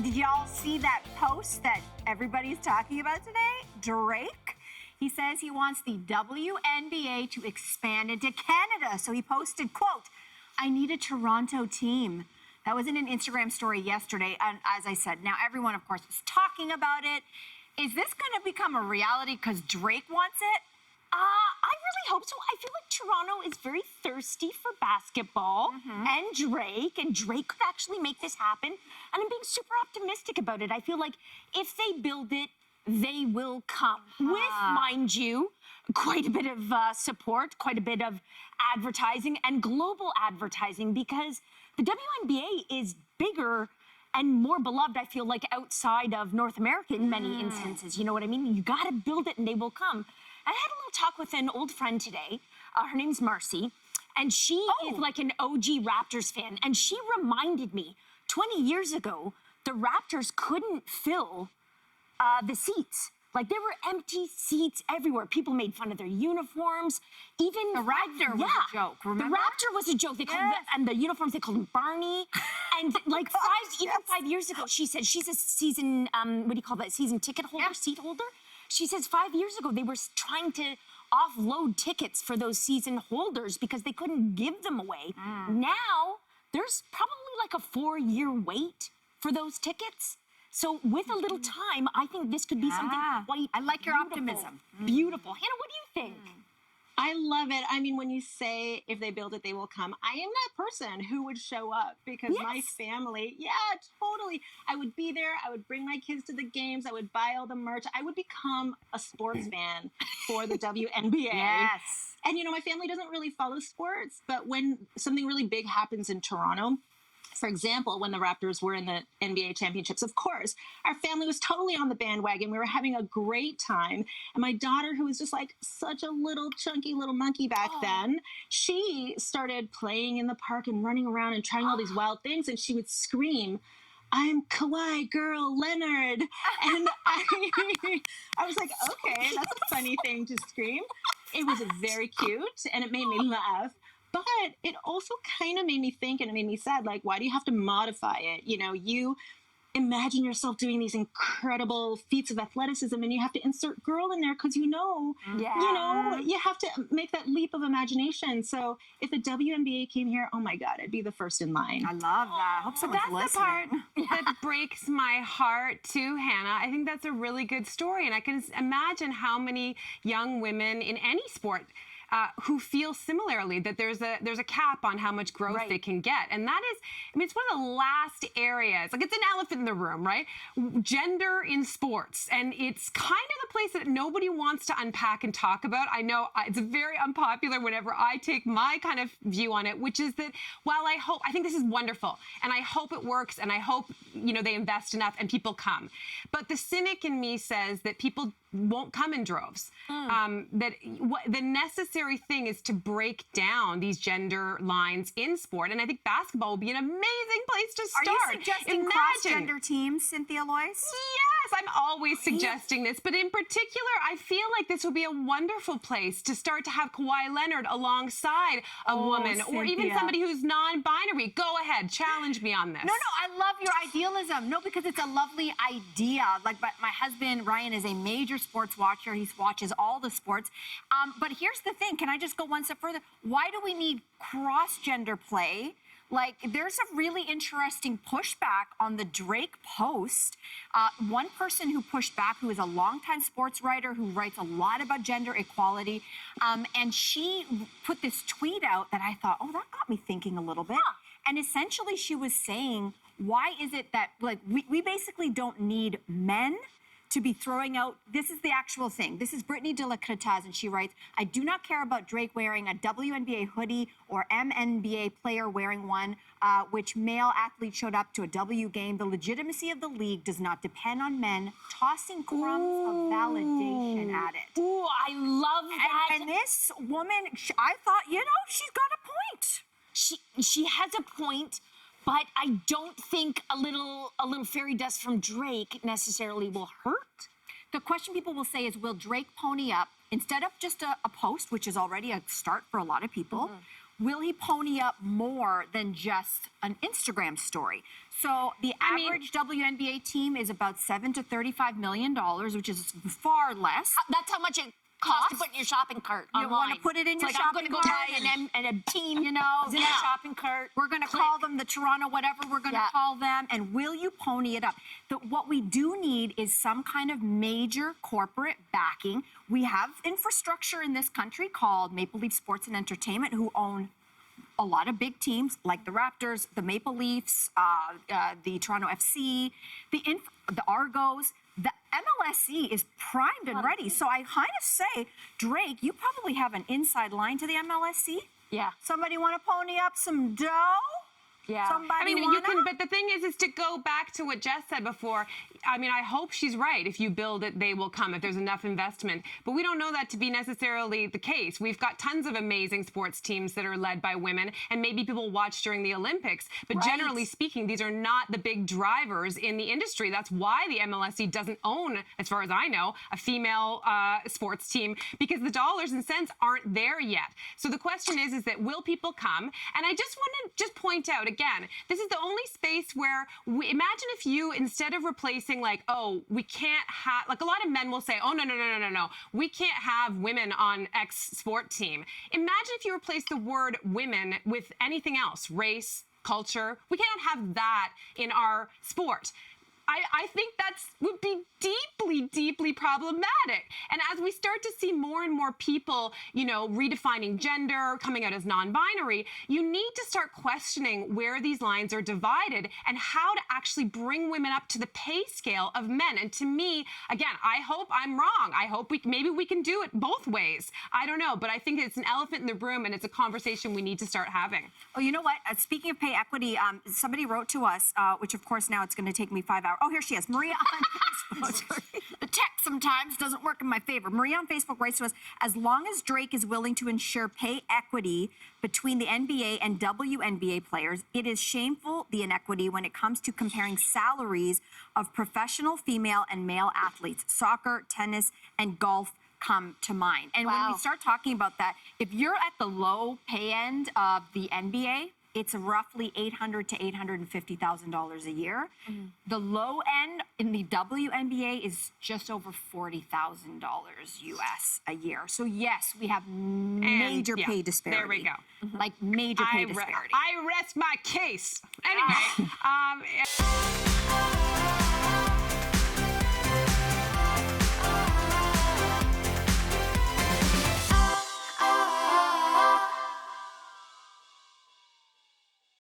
Did y'all see that post that everybody's talking about today? Drake. He says he wants the WNBA to expand into Canada. So he posted, quote, "I need a Toronto team." That was in an Instagram story yesterday. And as I said, now everyone, of course, is talking about it. Is this going to become a reality because Drake wants it? I really hope so. I feel like Toronto is very thirsty for basketball and Drake could actually make this happen. And I'm being super optimistic about it. I feel like if they build it, they will come with, mind you, quite a bit of support, quite a bit of advertising and global advertising, because the WNBA is bigger and more beloved, I feel like, outside of North America in many instances. You know what I mean? You got to build it and they will come. I had a little talk with an old friend today. Her name's Marcy, and she is like an OG Raptors fan. And she reminded me, 20 years ago, the Raptors couldn't fill the seats. Like, there were empty seats everywhere. People made fun of their uniforms. Even the Raptor was a joke, remember? The Raptor was a joke. They called and the uniforms, they called him Barney. And like 5 years ago, she said she's a season, what do you call that, season ticket holder, seat holder? She says 5 years ago, they were trying to offload tickets for those season holders because they couldn't give them away. Now, there's probably like a 4-year wait for those tickets. So with a little time, I think this could be something quite I like your optimism. Beautiful. Hannah, what do you think? I love it. I mean, when you say if they build it, they will come, I am that person who would show up because my family, totally. I would be there. I would bring my kids to the games. I would buy all the merch. I would become a sports fan for the WNBA. Yes. And, you know, my family doesn't really follow sports, but when something really big happens in Toronto, for example, when the Raptors were in the NBA championships, of course, our family was totally on the bandwagon. We were having a great time. And my daughter, who was just like such a little chunky little monkey back then, she started playing in the park and running around and trying all these wild things. And she would scream, "I'm Kawhi Girl Leonard." And I was like, okay, that's a funny thing to scream. It was very cute and it made me laugh. But it also kind of made me think, and it made me sad, like, why do you have to modify it? You know, you imagine yourself doing these incredible feats of athleticism and you have to insert girl in there because you know, you have to make that leap of imagination. So if the WNBA came here, oh my God, I'd be the first in line. I love that. I hope someone's That's listening. the part that breaks my heart too, Hannah. I think that's a really good story. And I can imagine how many young women in any sport who feel similarly that there's a cap on how much growth they can get. And that is, I mean, it's one of the last areas, like it's an elephant in the room, right? Gender in sports. And it's kind of the place that nobody wants to unpack and talk about. I know it's very unpopular whenever I take my kind of view on it, which is that while I think this is wonderful and I hope it works and I hope, you know, they invest enough and people come. But the cynic in me says that people won't come in droves. That the necessary thing is to break down these gender lines in sport. And I think basketball will be an amazing place to start. Are you suggesting cross-gender teams, Cynthia Loyst? Yes, I'm always suggesting this. But in particular, I feel like this would be a wonderful place to start to have Kawhi Leonard alongside a woman or even somebody who's non-binary. Go ahead, challenge me on this. No, I love your idealism. No, because it's a lovely idea. Like my husband, Ryan, is a major sports watcher. He watches all the sports. But here's the thing. Can I just go one step further? Why do we need cross-gender play? Like, there's a really interesting pushback on the Drake post. One person who pushed back, who is a longtime sports writer who writes a lot about gender equality, and she put this tweet out that I thought, oh, that got me thinking a little bit. And essentially she was saying, why is it that, like, we basically don't need men to be throwing out, this is the actual thing. This is Brittany de la Cretaz, and she writes, "I do not care about Drake wearing a WNBA hoodie or MNBA player wearing one, which male athlete showed up to a W game. The legitimacy of the league does not depend on men tossing crumbs of validation at it." Ooh, I love that. And this woman, I thought, you know, she's got a point. She has a point. But I don't think a little fairy dust from Drake necessarily will hurt. The question people will say is, will Drake pony up, instead of just a post, which is already a start for a lot of people, will he pony up more than just an Instagram story? So the average WNBA team is about $7 to $35 million, which is far less. That's how much it costs to put in your shopping cart You online. want to put it in your shopping I'm cart going to go buy and a team, you know, is in a shopping cart. We're going to call them the Toronto whatever we're going to call them, and will you pony it up? What we do need is some kind of major corporate backing. We have infrastructure in this country called Maple Leaf Sports and Entertainment, who own a lot of big teams like the Raptors, the Maple Leafs, the Toronto FC, the Argos. The MLSE is primed and ready. So I kind of say, Drake, you probably have an inside line to the MLSE. Yeah. Somebody want to pony up some dough? Yeah. Somebody you wanna? can, but the thing is to go back to what Jess said before. I mean, I hope she's right. If you build it, they will come if there's enough investment. But we don't know that to be necessarily the case. We've got tons of amazing sports teams that are led by women, and maybe people watch during the Olympics. But generally speaking, these are not the big drivers in the industry. That's why the MLSE doesn't own, as far as I know, a female sports team, because the dollars and cents aren't there yet. So the question is that will people come? And I just want to point out again, this is the only space where imagine if you, instead of replacing like, oh, we can't have, like a lot of men will say, oh, no, we can't have women on X sport team. Imagine if you replace the word women with anything else, race, culture. We can't have that in our sport. I think that would be deeply, deeply problematic. And as we start to see more and more people, redefining gender, coming out as non-binary, you need to start questioning where these lines are divided and how to actually bring women up to the pay scale of men. And to me, again, I hope I'm wrong. I hope maybe we can do it both ways. I don't know, but I think it's an elephant in the room, and it's a conversation we need to start having. Oh, you know what? Speaking of pay equity, somebody wrote to us, which of course now it's going to take me 5 hours. Oh, here she is. Maria on Facebook. The text sometimes doesn't work in my favor. Maria on Facebook writes to us, as long as Drake is willing to ensure pay equity between the NBA and WNBA players, it is shameful, the inequity, when it comes to comparing salaries of professional female and male athletes. Soccer, tennis, and golf come to mind. And when we start talking about that, if you're at the low pay end of the NBA, it's roughly $800,000 to $850,000 a year. The low end in the WNBA is just over $40,000 US a year. So yes, we have major pay disparity. There we go. Like major pay disparity. I rest my case. Anyway.